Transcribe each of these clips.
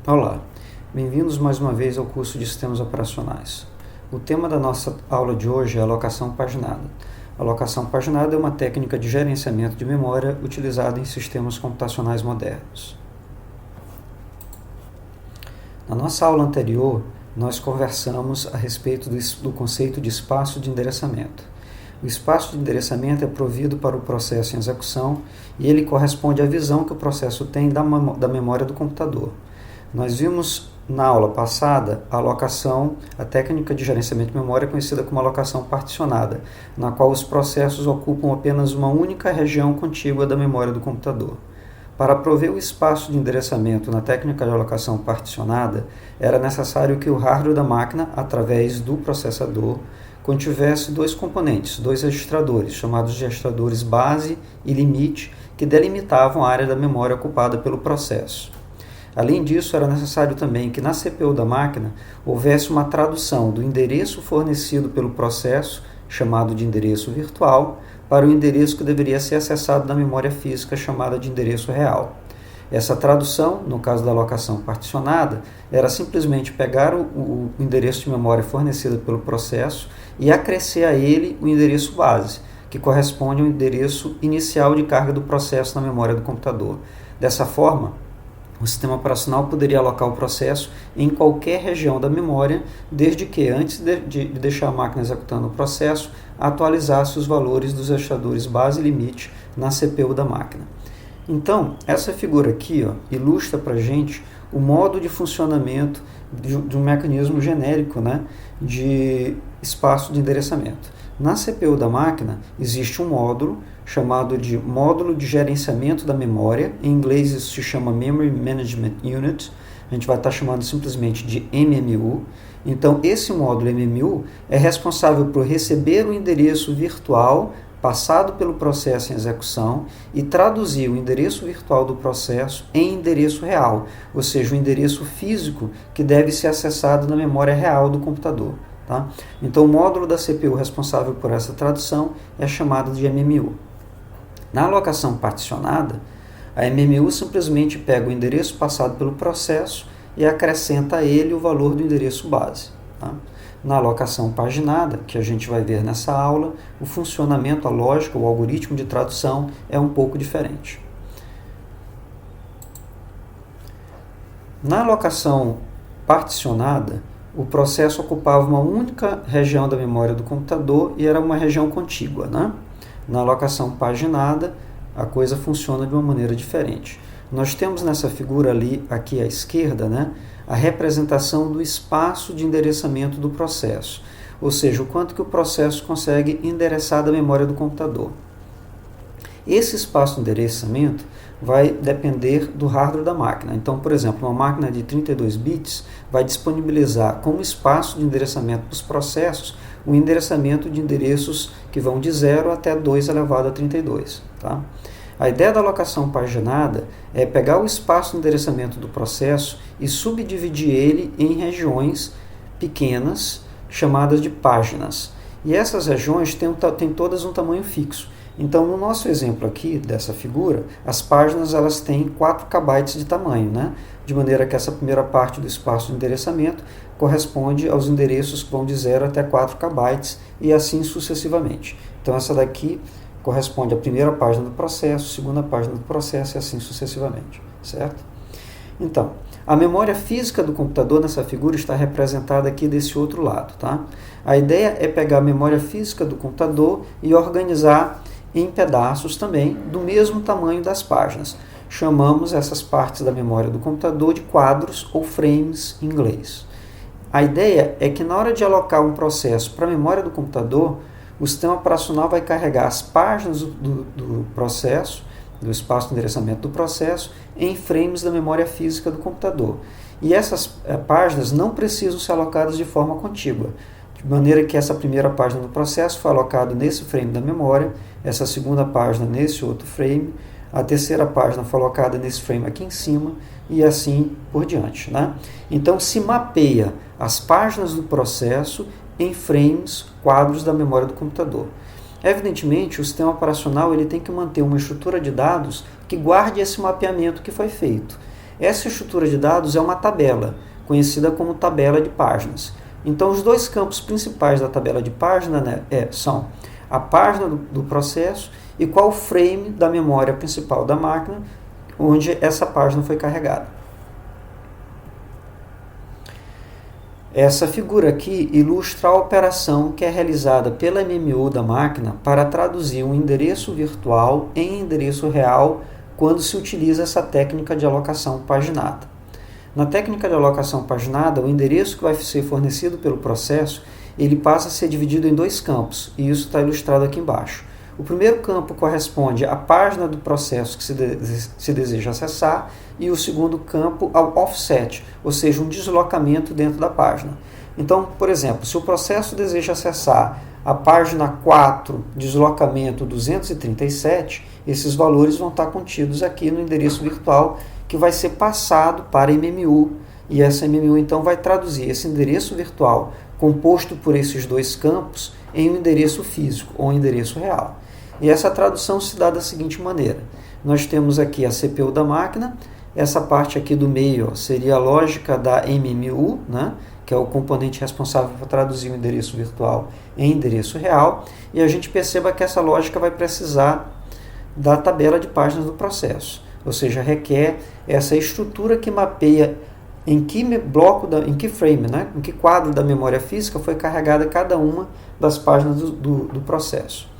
Olá, bem-vindos mais uma vez ao curso de Sistemas Operacionais. O tema da nossa aula de hoje é alocação paginada. A alocação paginada é uma técnica de gerenciamento de memória utilizada em sistemas computacionais modernos. Na nossa aula anterior, nós conversamos a respeito do conceito de espaço de endereçamento. O espaço de endereçamento é provido para o processo em execução e ele corresponde à visão que o processo tem da memória do computador. Nós vimos na aula passada a técnica de gerenciamento de memória conhecida como alocação particionada, na qual os processos ocupam apenas uma única região contígua da memória do computador. Para prover o espaço de endereçamento na técnica de alocação particionada, era necessário que o hardware da máquina, através do processador, contivesse dois componentes, dois registradores, chamados de registradores base e limite, que delimitavam a área da memória ocupada pelo processo. Além disso, era necessário também que na CPU da máquina houvesse uma tradução do endereço fornecido pelo processo, chamado de endereço virtual, para o endereço que deveria ser acessado na memória física, chamada de endereço real. Essa tradução, no caso da alocação particionada, era simplesmente pegar o endereço de memória fornecido pelo processo e acrescer a ele o endereço base, que corresponde ao endereço inicial de carga do processo na memória do computador. Dessa forma, o sistema operacional poderia alocar o processo em qualquer região da memória, desde que, antes de deixar a máquina executando o processo, atualizasse os valores dos registradores base e limite na CPU da máquina. Então, essa figura aqui ilustra para a gente o modo de funcionamento de um mecanismo genérico, de espaço de endereçamento. Na CPU da máquina existe um módulo chamado de módulo de gerenciamento da memória, em inglês isso se chama Memory Management Unit, a gente vai estar chamando simplesmente de MMU. Então esse módulo MMU é responsável por receber o endereço virtual passado pelo processo em execução e traduzir o endereço virtual do processo em endereço real, ou seja, o endereço físico que deve ser acessado na memória real do computador. Tá? Então o módulo da CPU responsável por essa tradução é chamado de MMU. Na alocação particionada, a MMU simplesmente pega o endereço passado pelo processo e acrescenta a ele o valor do endereço base. Tá? Na alocação paginada, que a gente vai ver nessa aula, o funcionamento, a lógica, o algoritmo de tradução é um pouco diferente. Na alocação particionada, o processo ocupava uma única região da memória do computador e era uma região contígua. Na alocação paginada, a coisa funciona de uma maneira diferente. Nós temos nessa figura aqui à esquerda, a representação do espaço de endereçamento do processo, ou seja, o quanto que o processo consegue endereçar da memória do computador. Esse espaço de endereçamento vai depender do hardware da máquina. Então, por exemplo, uma máquina de 32 bits vai disponibilizar como espaço de endereçamento para os processos o endereçamento de endereços que vão de 0 até 2 elevado a 32. Tá? A ideia da alocação paginada é pegar o espaço de endereçamento do processo e subdividir ele em regiões pequenas, chamadas de páginas. E essas regiões têm todas um tamanho fixo. Então, no nosso exemplo aqui, dessa figura, as páginas elas têm 4 KB de tamanho, de maneira que essa primeira parte do espaço de endereçamento corresponde aos endereços que vão de 0 até 4 KB e assim sucessivamente. Então, essa daqui corresponde à primeira página do processo, segunda página do processo e assim sucessivamente, certo? Então, a memória física do computador nessa figura está representada aqui desse outro lado, tá? A ideia é pegar a memória física do computador e organizar em pedaços também do mesmo tamanho das páginas. Chamamos essas partes da memória do computador de quadros ou frames em inglês. A ideia é que na hora de alocar um processo para a memória do computador, o sistema operacional vai carregar as páginas do processo, do espaço de endereçamento do processo, em frames da memória física do computador. E essas páginas não precisam ser alocadas de forma contígua, de maneira que essa primeira página do processo foi alocada nesse frame da memória, essa segunda página nesse outro frame, a terceira página foi alocada nesse frame aqui em cima e assim por diante. Então se mapeia as páginas do processo em frames, quadros da memória do computador. Evidentemente, o sistema operacional ele tem que manter uma estrutura de dados que guarde esse mapeamento que foi feito. Essa estrutura de dados é uma tabela, conhecida como tabela de páginas. Então, os dois campos principais da tabela de página, né, são a página do processo e qual o frame da memória principal da máquina, onde essa página foi carregada. Essa figura aqui ilustra a operação que é realizada pela MMU da máquina para traduzir um endereço virtual em endereço real quando se utiliza essa técnica de alocação paginada. Na técnica de alocação paginada, o endereço que vai ser fornecido pelo processo, ele passa a ser dividido em dois campos, e isso está ilustrado aqui embaixo. O primeiro campo corresponde à página do processo que se deseja acessar, e o segundo campo ao offset, ou seja, um deslocamento dentro da página. Então, por exemplo, se o processo deseja acessar a página 4, deslocamento 237, esses valores vão estar contidos aqui no endereço virtual que vai ser passado para a MMU, e essa MMU então vai traduzir esse endereço virtual composto por esses dois campos em um endereço físico ou um endereço real. E essa tradução se dá da seguinte maneira: nós temos aqui a CPU da máquina, essa parte aqui do meio seria a lógica da MMU, né, que é o componente responsável por traduzir o endereço virtual em endereço real, e a gente perceba que essa lógica vai precisar da tabela de páginas do processo, ou seja, requer essa estrutura que mapeia em que bloco, em que frame, né, em que quadro da memória física foi carregada cada uma das páginas do processo.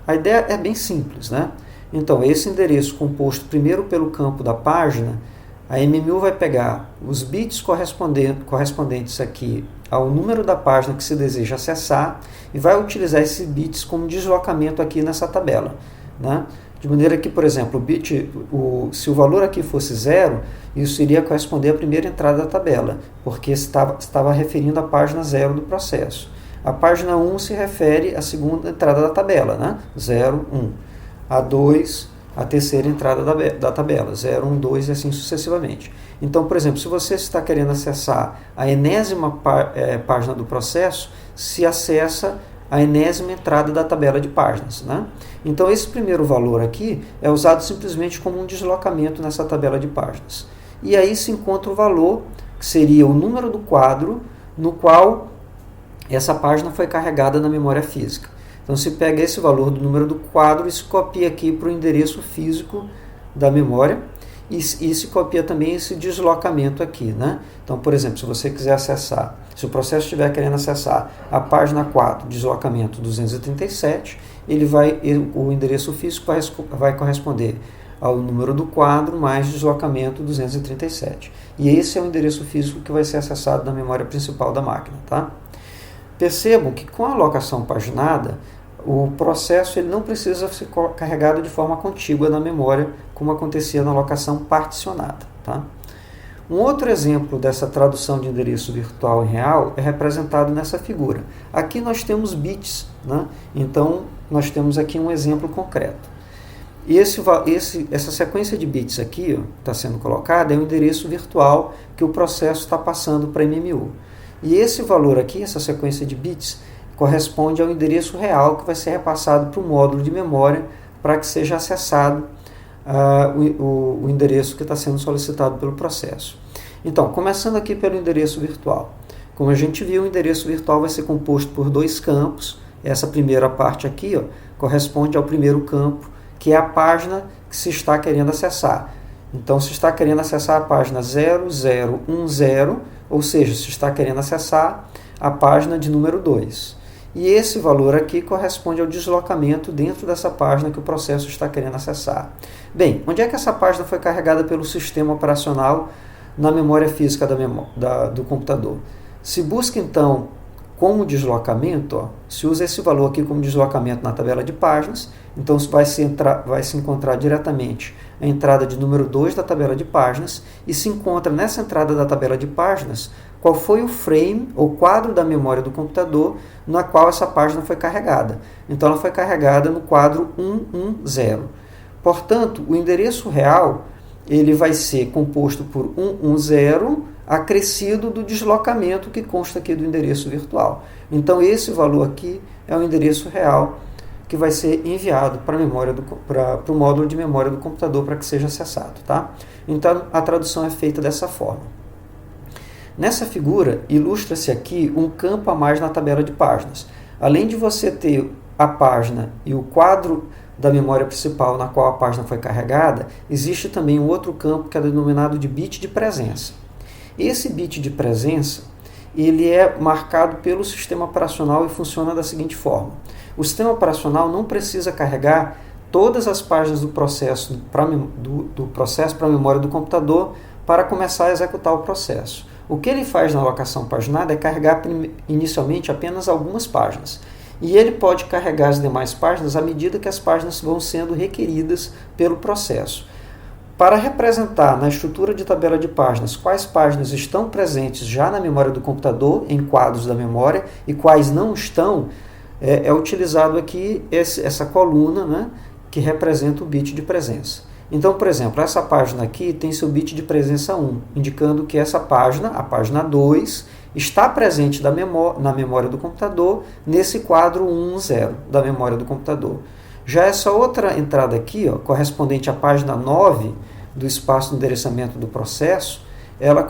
A ideia é bem simples, né? Então, esse endereço composto primeiro pelo campo da página, a MMU vai pegar os bits correspondentes aqui ao número da página que se deseja acessar e vai utilizar esses bits como deslocamento aqui nessa tabela, né? De maneira que, por exemplo, se o valor aqui fosse 0, isso iria corresponder à primeira entrada da tabela, porque estava referindo à página 0 do processo. A página 1 se refere à segunda entrada da tabela, né? 0, 1. A 2, a terceira entrada da tabela, 0, 1, 2 e assim sucessivamente. Então, por exemplo, se você está querendo acessar a enésima página do processo, se acessa a enésima entrada da tabela de páginas, né? Então, esse primeiro valor aqui é usado simplesmente como um deslocamento nessa tabela de páginas. E aí se encontra o valor, que seria o número do quadro no qual essa página foi carregada na memória física. Então, se pega esse valor do número do quadro e se copia aqui para o endereço físico da memória e se copia também esse deslocamento aqui, né? Então, por exemplo, se você quiser acessar, se o processo estiver querendo acessar a página 4, deslocamento 237, o endereço físico vai corresponder ao número do quadro mais deslocamento 237. E esse é o endereço físico que vai ser acessado na memória principal da máquina, tá? Percebam que com a alocação paginada, o processo ele não precisa ser carregado de forma contígua na memória, como acontecia na alocação particionada, tá? Um outro exemplo dessa tradução de endereço virtual em real é representado nessa figura. Aqui nós temos bits, né? Então nós temos aqui um exemplo concreto. E essa sequência de bits aqui está sendo colocada é o endereço virtual que o processo está passando para a MMU. E esse valor aqui, essa sequência de bits, corresponde ao endereço real que vai ser repassado para o módulo de memória para que seja acessado o endereço que está sendo solicitado pelo processo. Então, começando aqui pelo endereço virtual. Como a gente viu, o endereço virtual vai ser composto por dois campos. Essa primeira parte aqui corresponde ao primeiro campo, que é a página que se está querendo acessar. Então, se está querendo acessar a página 0010, ou seja, se está querendo acessar a página de número 2. E esse valor aqui corresponde ao deslocamento dentro dessa página que o processo está querendo acessar. Bem, onde é que essa página foi carregada pelo sistema operacional na memória física do computador? Se busca, então, como deslocamento, se usa esse valor aqui como deslocamento na tabela de páginas, então vai se encontrar diretamente a entrada de número 2 da tabela de páginas e se encontra nessa entrada da tabela de páginas qual foi o frame ou quadro da memória do computador na qual essa página foi carregada. Então ela foi carregada no quadro 110. Portanto, o endereço real ele vai ser composto por 110 acrescido do deslocamento que consta aqui do endereço virtual. Então esse valor aqui é o endereço real que vai ser enviado para o módulo de memória do computador para que seja acessado. Tá? Então, a tradução é feita dessa forma. Nessa figura, ilustra-se aqui um campo a mais na tabela de páginas. Além de você ter a página e o quadro da memória principal na qual a página foi carregada, existe também um outro campo que é denominado de bit de presença. Esse bit de presença ele é marcado pelo sistema operacional e funciona da seguinte forma. O sistema operacional não precisa carregar todas as páginas do processo para a memória do computador para começar a executar o processo. O que ele faz na alocação paginada é carregar inicialmente apenas algumas páginas. E ele pode carregar as demais páginas à medida que as páginas vão sendo requeridas pelo processo. Para representar na estrutura de tabela de páginas quais páginas estão presentes já na memória do computador, em quadros da memória, e quais não estão, é utilizado aqui essa coluna, né, que representa o bit de presença. Então, por exemplo, essa página aqui tem seu bit de presença 1, indicando que essa página, a página 2, está presente na memória do computador nesse quadro 1.0 da memória do computador. Já essa outra entrada aqui, correspondente à página 9 do espaço de endereçamento do processo, ela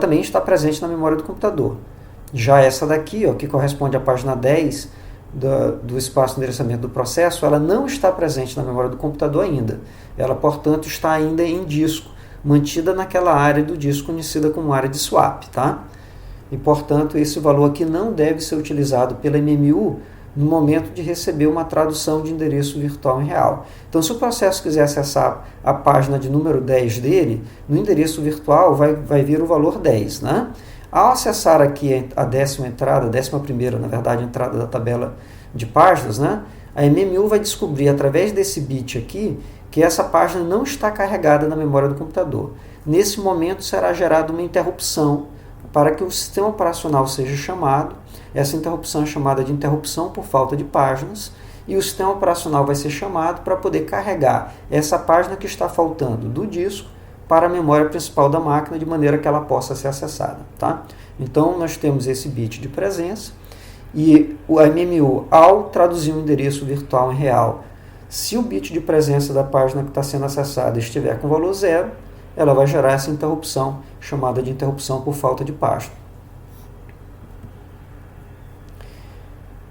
também está presente na memória do computador. Já essa daqui, que corresponde à página 10 do espaço de endereçamento do processo, ela não está presente na memória do computador ainda. Ela, portanto, está ainda em disco, mantida naquela área do disco conhecida como área de swap. Tá? E, portanto, esse valor aqui não deve ser utilizado pela MMU no momento de receber uma tradução de endereço virtual em real. Então, se o processo quiser acessar a página de número 10 dele, no endereço virtual vai vir o valor 10. Né? Ao acessar aqui a décima primeira, na verdade, entrada da tabela de páginas, né, a MMU vai descobrir através desse bit aqui que essa página não está carregada na memória do computador. Nesse momento será gerada uma interrupção para que o sistema operacional seja chamado. Essa interrupção é chamada de interrupção por falta de páginas e o sistema operacional vai ser chamado para poder carregar essa página que está faltando do disco para a memória principal da máquina, de maneira que ela possa ser acessada. Tá? Então, nós temos esse bit de presença e o MMU, ao traduzir um endereço virtual em real, se o bit de presença da página que está sendo acessada estiver com valor 0, ela vai gerar essa interrupção, chamada de interrupção por falta de página.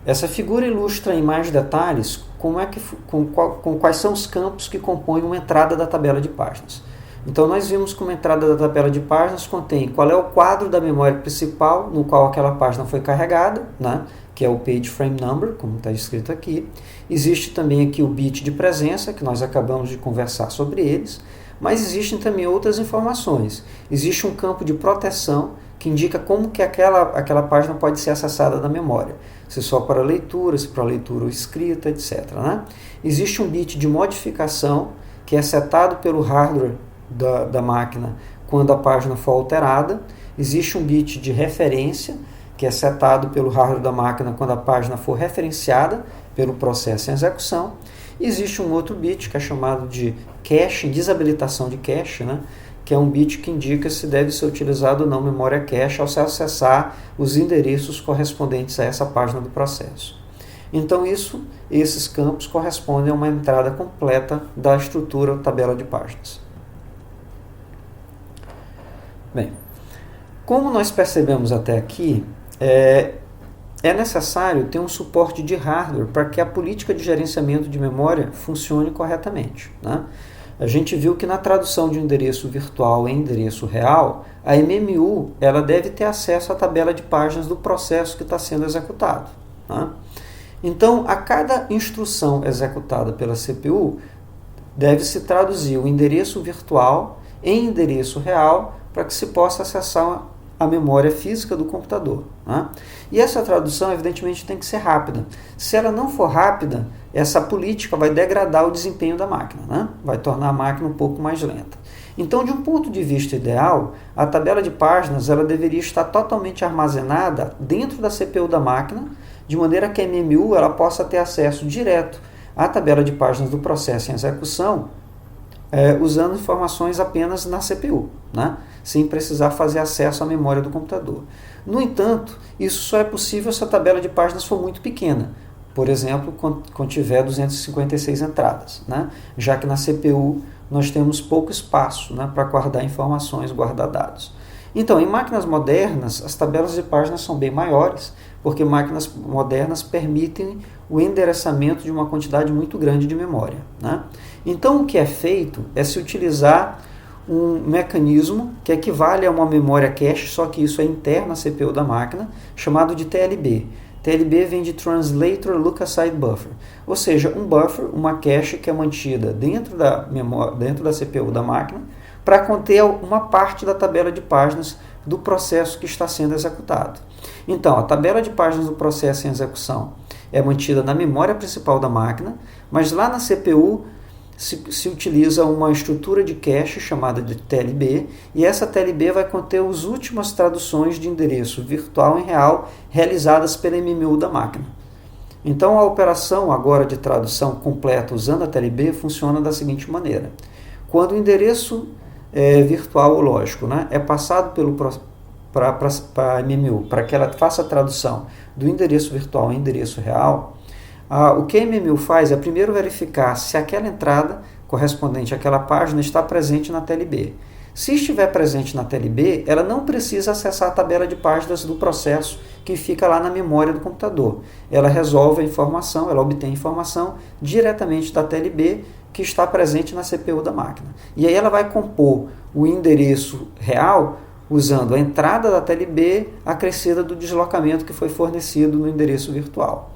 Essa figura ilustra em mais detalhes com quais são os campos que compõem uma entrada da tabela de páginas. Então, nós vimos que uma entrada da tabela de páginas contém qual é o quadro da memória principal no qual aquela página foi carregada, né, que é o page frame number, como está escrito aqui. Existe também aqui o bit de presença, que nós acabamos de conversar sobre eles, mas existem também outras informações. Existe um campo de proteção que indica como que aquela página pode ser acessada da memória, se só para leitura, se para leitura ou escrita, etc. Né? Existe um bit de modificação, que é setado pelo hardware da máquina quando a página for alterada. Existe um bit de referência, que é setado pelo hardware da máquina quando a página for referenciada pelo processo em execução. Existe um outro bit que é chamado de cache, desabilitação de cache, né? Que é um bit que indica se deve ser utilizado ou não memória cache ao se acessar os endereços correspondentes a essa página do processo. Então esses campos correspondem a uma entrada completa da estrutura tabela de páginas. Bem, como nós percebemos até aqui, é necessário ter um suporte de hardware para que a política de gerenciamento de memória funcione corretamente. Né? A gente viu que na tradução de um endereço virtual em endereço real, a MMU ela deve ter acesso à tabela de páginas do processo que está sendo executado. Né? Então, a cada instrução executada pela CPU, deve-se traduzir o endereço virtual em endereço real para que se possa acessar a memória física do computador. Né? E essa tradução, evidentemente, tem que ser rápida. Se ela não for rápida, essa política vai degradar o desempenho da máquina, né? Vai tornar a máquina um pouco mais lenta. Então, de um ponto de vista ideal, a tabela de páginas ela deveria estar totalmente armazenada dentro da CPU da máquina, de maneira que a MMU ela possa ter acesso direto à tabela de páginas do processo em execução, usando informações apenas na CPU, né? Sem precisar fazer acesso à memória do computador. No entanto, isso só é possível se a tabela de páginas for muito pequena. por exemplo, quando tiver 256 entradas, né? Já que na CPU nós temos pouco espaço, né, para guardar informações, guardar dados. Então, em máquinas modernas, as tabelas de páginas são bem maiores, porque máquinas modernas permitem o endereçamento de uma quantidade muito grande de memória, né? Então, o que é feito é se utilizar um mecanismo que equivale a uma memória cache, só que isso é interno à CPU da máquina, chamado de TLB. TLB vem de Translator Look-Aside Buffer, ou seja, um buffer, uma cache que é mantida dentro da memória, dentro da CPU da máquina, para conter uma parte da tabela de páginas do processo que está sendo executado. Então, a tabela de páginas do processo em execução é mantida na memória principal da máquina, mas lá na CPU se utiliza uma estrutura de cache chamada de TLB, e essa TLB vai conter as últimas traduções de endereço virtual em real realizadas pela MMU da máquina. Então, a operação agora de tradução completa usando a TLB funciona da seguinte maneira. Quando o endereço virtual ou lógico, né, é passado para a MMU, para que ela faça a tradução do endereço virtual em endereço real, o que a MMU faz é primeiro verificar se aquela entrada correspondente àquela página está presente na TLB. Se estiver presente na TLB, ela não precisa acessar a tabela de páginas do processo que fica lá na memória do computador. Ela resolve a informação, ela obtém a informação diretamente da TLB que está presente na CPU da máquina. E aí ela vai compor o endereço real usando a entrada da TLB acrescida do deslocamento que foi fornecido no endereço virtual.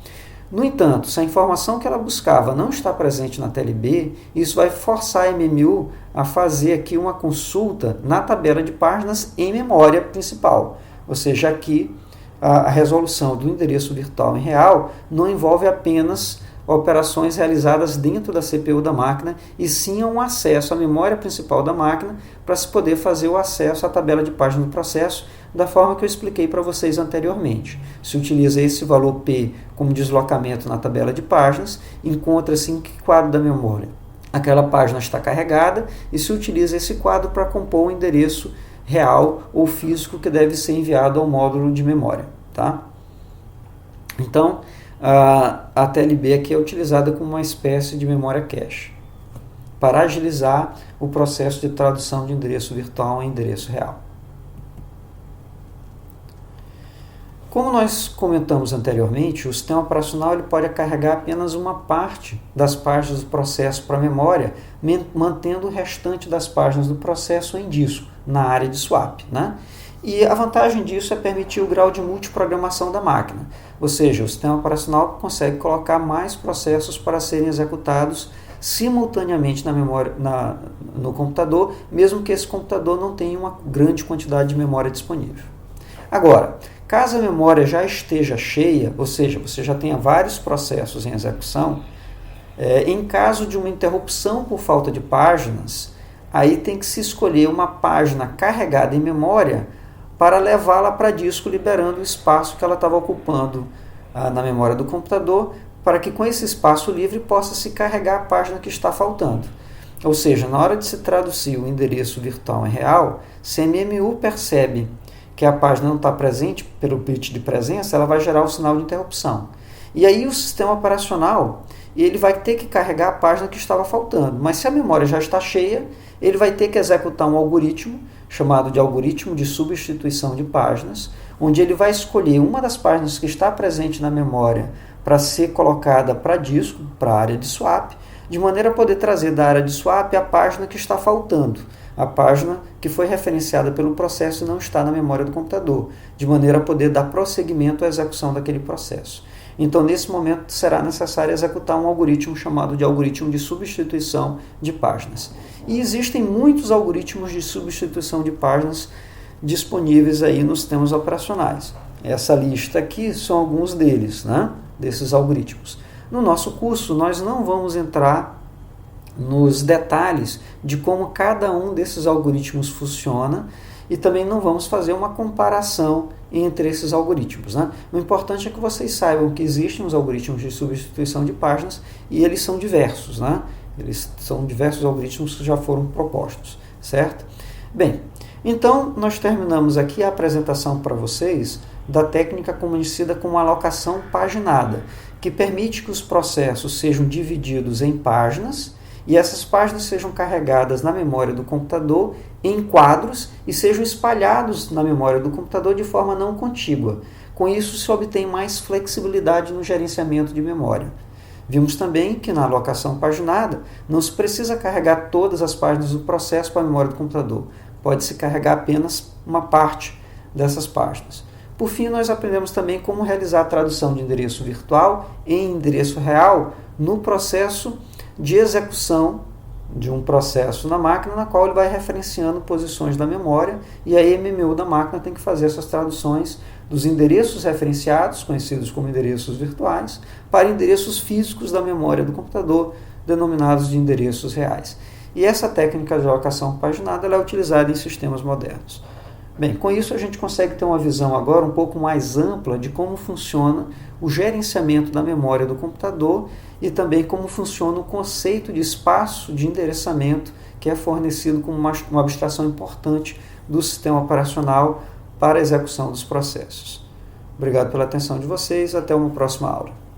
No entanto, se a informação que ela buscava não está presente na TLB, isso vai forçar a MMU a fazer aqui uma consulta na tabela de páginas em memória principal. Ou seja, aqui a resolução do endereço virtual em real não envolve apenas operações realizadas dentro da CPU da máquina, e sim um acesso à memória principal da máquina para se poder fazer o acesso à tabela de páginas do processo da forma que eu expliquei para vocês anteriormente. Se utiliza esse valor P como deslocamento na tabela de páginas, encontra-se em que quadro da memória aquela página está carregada e se utiliza esse quadro para compor o endereço real ou físico que deve ser enviado ao módulo de memória, tá? Então, a TLB aqui é utilizada como uma espécie de memória cache para agilizar o processo de tradução de endereço virtual em endereço real. Como nós comentamos anteriormente, o sistema operacional ele pode carregar apenas uma parte das páginas do processo para a memória, mantendo o restante das páginas do processo em disco, na área de swap, né? E a vantagem disso é permitir o grau de multiprogramação da máquina, ou seja, o sistema operacional consegue colocar mais processos para serem executados simultaneamente na memória, no computador, mesmo que esse computador não tenha uma grande quantidade de memória disponível. Agora, caso a memória já esteja cheia, ou seja, você já tenha vários processos em execução, em caso de uma interrupção por falta de páginas, aí tem que se escolher uma página carregada em memória para levá-la para disco, liberando o espaço que ela estava ocupando na memória do computador, para que com esse espaço livre possa se carregar a página que está faltando. Ou seja, na hora de se traduzir o endereço virtual em real, se a MMU percebe que a página não está presente pelo bit de presença, ela vai gerar o sinal de interrupção. E aí o sistema operacional ele vai ter que carregar a página que estava faltando. Mas se a memória já está cheia, ele vai ter que executar um algoritmo, chamado de algoritmo de substituição de páginas, onde ele vai escolher uma das páginas que está presente na memória para ser colocada para disco, para a área de swap, de maneira a poder trazer da área de swap a página que está faltando, a página que foi referenciada pelo processo e não está na memória do computador, de maneira a poder dar prosseguimento à execução daquele processo. Então, nesse momento, será necessário executar um algoritmo chamado de algoritmo de substituição de páginas. E existem muitos algoritmos de substituição de páginas disponíveis aí nos sistemas operacionais. Essa lista aqui são alguns deles, né, desses algoritmos. No nosso curso, nós não vamos entrar nos detalhes de como cada um desses algoritmos funciona e também não vamos fazer uma comparação entre esses algoritmos, né? O importante é que vocês saibam que existem os algoritmos de substituição de páginas e eles são diversos, né? Eles são diversos algoritmos que já foram propostos, certo? Bem, então nós terminamos aqui a apresentação para vocês da técnica conhecida como alocação paginada, que permite que os processos sejam divididos em páginas e essas páginas sejam carregadas na memória do computador em quadros e sejam espalhados na memória do computador de forma não contígua. Com isso, se obtém mais flexibilidade no gerenciamento de memória. Vimos também que na alocação paginada não se precisa carregar todas as páginas do processo para a memória do computador. Pode-se carregar apenas uma parte dessas páginas. Por fim, nós aprendemos também como realizar a tradução de endereço virtual em endereço real no processo de execução de um processo na máquina, na qual ele vai referenciando posições da memória e a MMU da máquina tem que fazer essas traduções dos endereços referenciados, conhecidos como endereços virtuais, para endereços físicos da memória do computador, denominados de endereços reais. E essa técnica de alocação paginada ela é utilizada em sistemas modernos. Bem, com isso a gente consegue ter uma visão agora um pouco mais ampla de como funciona o gerenciamento da memória do computador e também como funciona o conceito de espaço de endereçamento que é fornecido como uma abstração importante do sistema operacional para a execução dos processos. Obrigado pela atenção de vocês, até uma próxima aula.